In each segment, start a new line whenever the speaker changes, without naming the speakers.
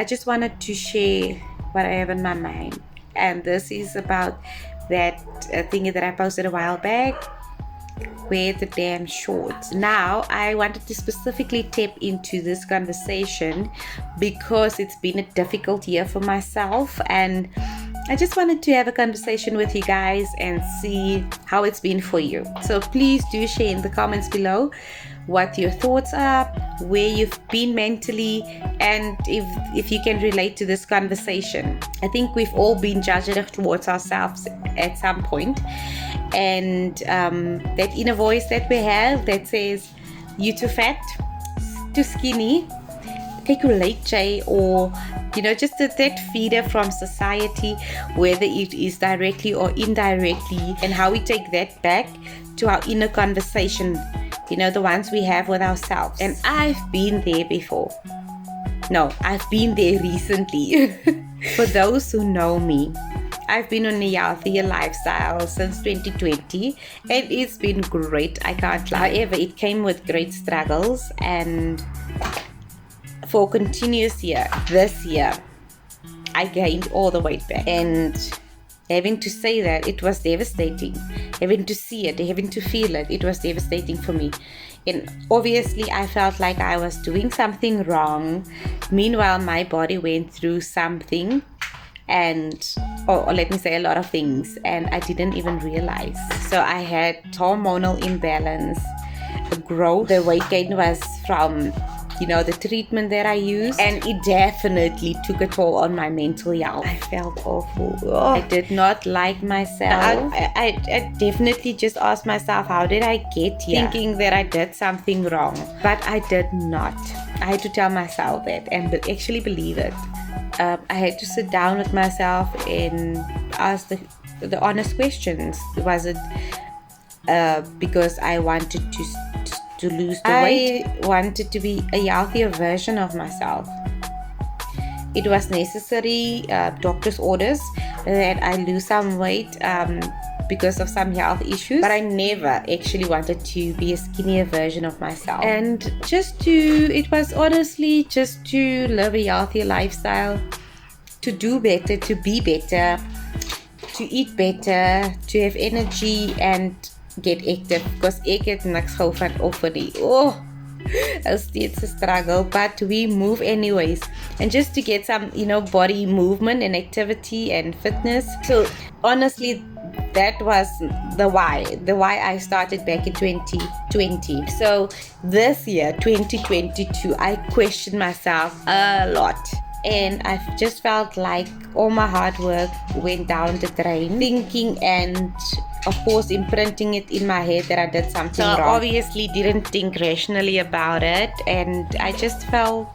I just wanted to share what I have in my mind. And this is about that thingy that I posted a while back. Wear the damn shorts. Now, I wanted to specifically tap into this conversation because it's been a difficult year for myself, and I just wanted to have a conversation with you guys and see how it's been for you. So please do share in the comments below what your thoughts are, where you've been mentally, and if you can relate to this conversation. I think we've all been judging towards ourselves at some point, and that inner voice that we have that says, you too fat, too skinny, take your late Jay, or just that feeder from society, whether it is directly or indirectly, and how we take that back to our inner conversation, the ones we have with ourselves. And I've been there before. No, I've been there recently. For those who know me, I've been on a healthier lifestyle since 2020, and it's been great, I can't lie. However, it came with great struggles, and for a continuous year, this year, I gained all the weight back. And having to say that, it was devastating. Having to see it, having to feel it, it was devastating for me. And obviously, I felt like I was doing something wrong. Meanwhile, my body went through something, or let me say a lot of things, and I didn't even realize. So I had hormonal imbalance, growth. The weight gain was from the treatment that I used, and it definitely took a toll on my mental health. I felt awful. I did not like myself. I definitely just asked myself, how did I get here? Thinking that I did something wrong, but I did not. I had to tell myself that and actually believe it. I had to sit down with myself and ask the honest questions. Was it because I wanted to lose the weight? I wanted to be a healthier version of myself. It was necessary, doctor's orders, that I lose some weight because of some health issues, but I never actually wanted to be a skinnier version of myself. And it was honestly just to live a healthier lifestyle, to do better, to be better, to eat better, to have energy and get active, because ek het niks gehou van offer nie. It's a struggle, but we move anyways, and just to get some body movement and activity and fitness. So honestly, that was the why I started back in 2020. So this year, 2022, I questioned myself a lot. And I just felt like all my hard work went down the drain. Thinking and, of course, imprinting it in my head that I did something wrong. I obviously didn't think rationally about it. And I just felt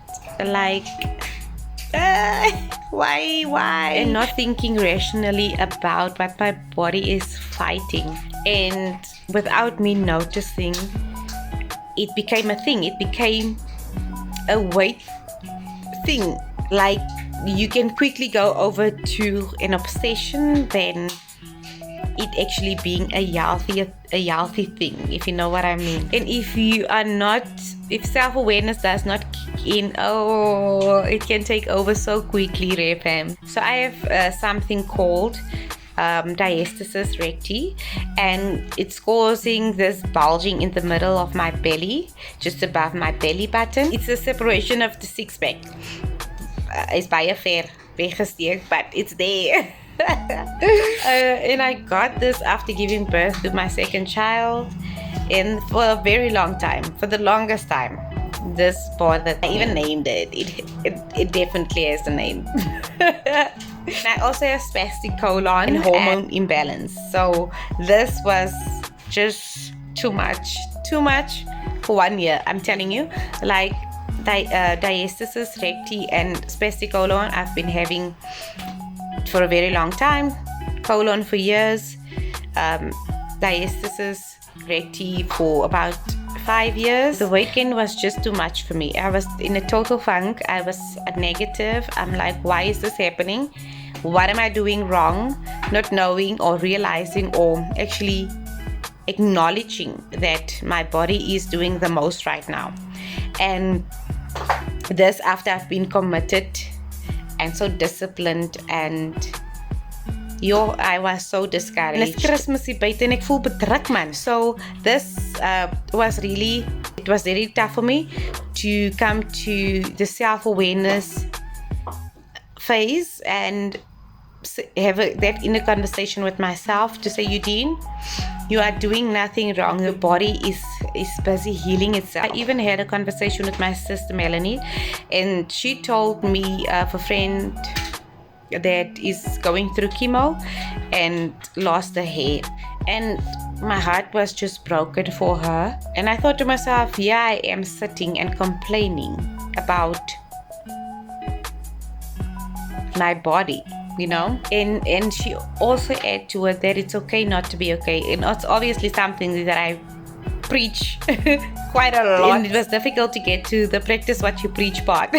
like, why? And not thinking rationally about what my body is fighting. And without me noticing, it became a thing. It became a weight thing. Like, you can quickly go over to an obsession than it actually being a healthy thing, if you know what I mean. And if self-awareness does not kick in, it can take over so quickly, Fam. So I have something called diastasis recti, and it's causing this bulging in the middle of my belly, just above my belly button. It's a separation of the six-pack. Is baie ver weggesteek, but it's there. And I got this after giving birth to my second child, and for a very long time, for the longest time, this bothered. I even named it. It definitely has a name. And I also have spastic colon and hormone imbalance. So this was just too much for 1 year. I'm telling you, like. Diastasis recti and spastic colon I've been having for a very long time. Colon for years. Diastasis recti for about 5 years. The weight gain was just too much for me. I was in a total funk. I was negative. I'm like, why is this happening? What am I doing wrong? Not knowing or realizing or actually acknowledging that my body is doing the most right now. And this after I've been committed and so disciplined, and I was so discouraged. En it's Christmas buite en ek voel bedruk man. So this was very tough for me to come to the self-awareness phase and have that inner conversation with myself to say, Eugene, you are doing nothing wrong. Your body is busy healing itself. I even had a conversation with my sister Melanie, and she told me of a friend that is going through chemo and lost her hair, and my heart was just broken for her. And I thought to myself, yeah, I am sitting and complaining about my body, you know. And she also added to it that it's okay not to be okay, and it's obviously something that I preach quite a lot, and it was difficult to get to the practice what you preach part.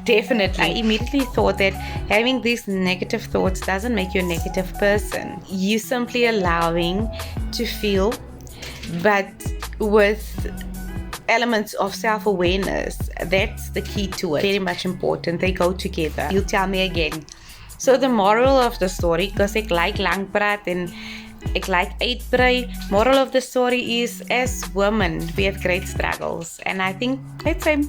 Definitely. I immediately thought that having these negative thoughts doesn't make you a negative person. You simply allowing to feel, but with elements of self-awareness. That's the key to it. Very much important. They go together. You'll tell me again. So the moral of the story, because ek like lang praat en ek like uitbrei, moral of the story is, as women, we have great struggles. And I think, let's say,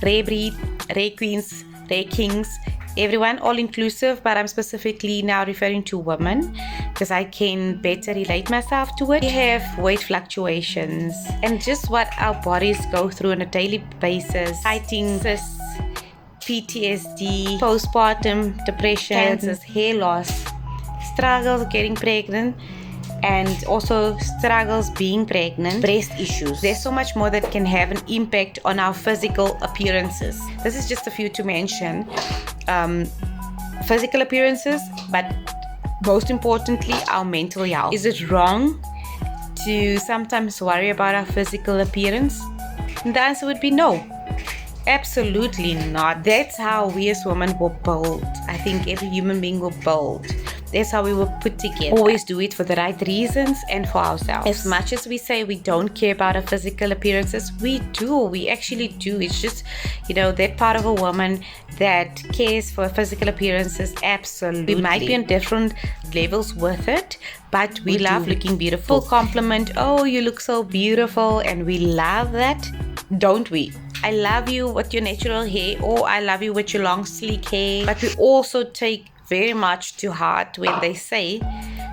rare breed, rare queens, rare kings, everyone, all inclusive, but I'm specifically now referring to women because I can better relate myself to it. We have weight fluctuations and just what our bodies go through on a daily basis, fighting cysts, PTSD, postpartum depression, cancers, hair loss, struggles getting pregnant, and also struggles being pregnant, breast issues. There's so much more that can have an impact on our physical appearances. This is just a few to mention. Physical appearances, but most importantly, our mental health. Is it wrong to sometimes worry about our physical appearance? And the answer would be no. Absolutely not. That's how we as women were built. I think every human being were built. That's how we were put together. Always do it for the right reasons and for ourselves. As much as we say we don't care about our physical appearances, we do. We actually do. It's just, that part of a woman that cares for physical appearances. Absolutely. We might be on different levels with it, but we love looking beautiful. Full compliment. Oh, you look so beautiful. And we love that, don't we? I love you with your natural hair, or I love you with your long sleek hair. But we also take very much to heart when they say,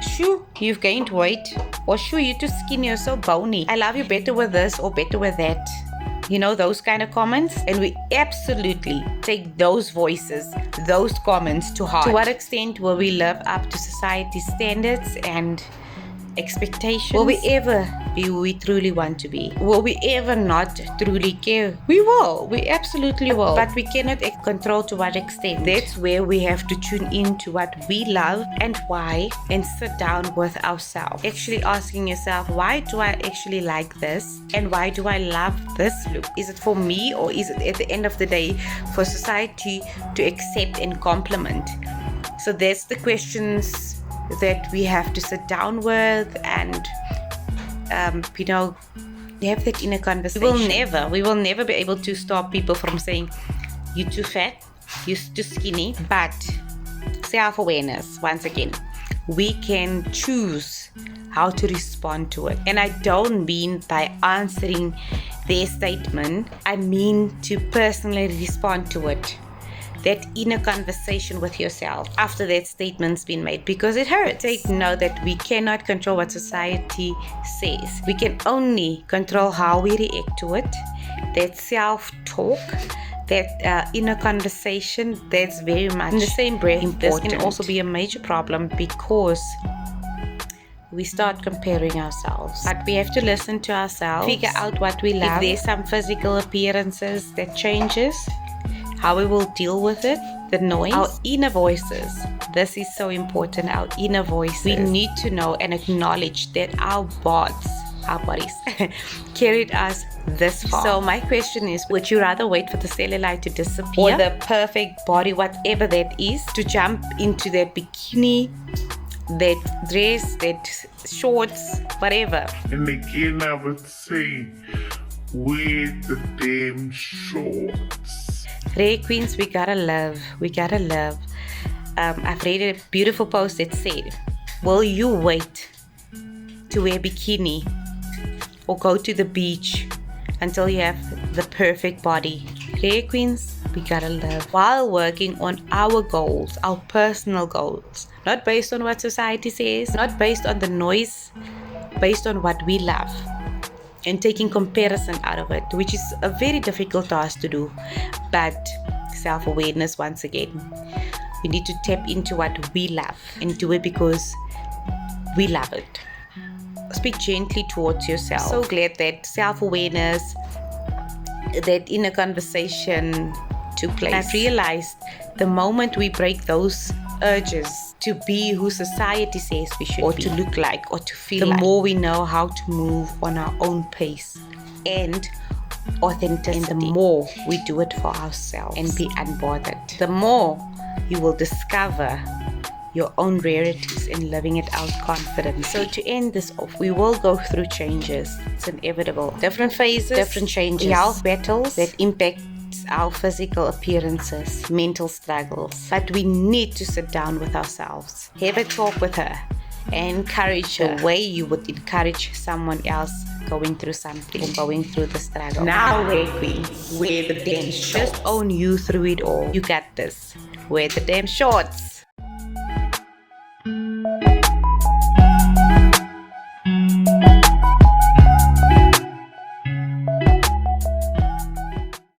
shoo, you've gained weight, or shoo, you're too skinny, you're so bony. I love you better with this or better with that. Those kind of comments. And we absolutely take those voices, those comments to heart. To what extent will we live up to society's standards and expectations? Will we ever be who we truly want to be? Will we ever not truly care? We will. We absolutely will. But we cannot control to what extent. That's where we have to tune in to what we love and why, and sit down with ourselves. Actually asking yourself, why do I actually like this? And why do I love this look? Is it for me, or is it at the end of the day for society to accept and compliment? So that's the questions that we have to sit down with and have that inner conversation. We will never be able to stop people from saying you're too fat, you're too skinny. But self-awareness, once again, we can choose how to respond to it. And I don't mean by answering their statement, I mean to personally respond to it. That inner conversation with yourself after that statement's been made, because it hurts. Take note that we cannot control what society says. We can only control how we react to it. That self-talk, that inner conversation, that's very much in the same breath important. This can also be a major problem because we start comparing ourselves. But we have to listen to ourselves, figure out what we love. If there's some physical appearances that changes, how we will deal with it, the noise, our inner voices. This is so important, our inner voices. We need to know and acknowledge that our bodies carried us this far. So my question is, would you rather wait for the cellulite to disappear, or the perfect body, whatever that is, to jump into that bikini, that dress, that shorts, whatever?
And again I would say, wear the damn shorts.
Rare Queens, we gotta love. I've read a beautiful post that said, will you wait to wear bikini or go to the beach until you have the perfect body? Rare Queens, we gotta love while working on our goals, our personal goals, not based on what society says, not based on the noise, based on what we love, and taking comparison out of it, which is a very difficult task to do. But self-awareness, once again, we need to tap into what we love and do it because we love it. Speak gently towards yourself. So glad that self-awareness, that inner conversation took place. I've realized the moment we break those urges to be who society says we should or be, to look like or to feel like, the more we know how to move on our own pace and authenticity, and the more we do it for ourselves and be unbothered, the more you will discover your own rarities and living it out confidently. So to end this off, we will go through changes. It's inevitable. Different phases, different changes, health battles that impact our physical appearances, mental struggles. But we need to sit down with ourselves, have a talk with her, and encourage her the way you would encourage someone else going through something or going through the struggle. Now, Rare Queens, wear the damn shorts. Just own you through it all. You got this. Wear the damn shorts.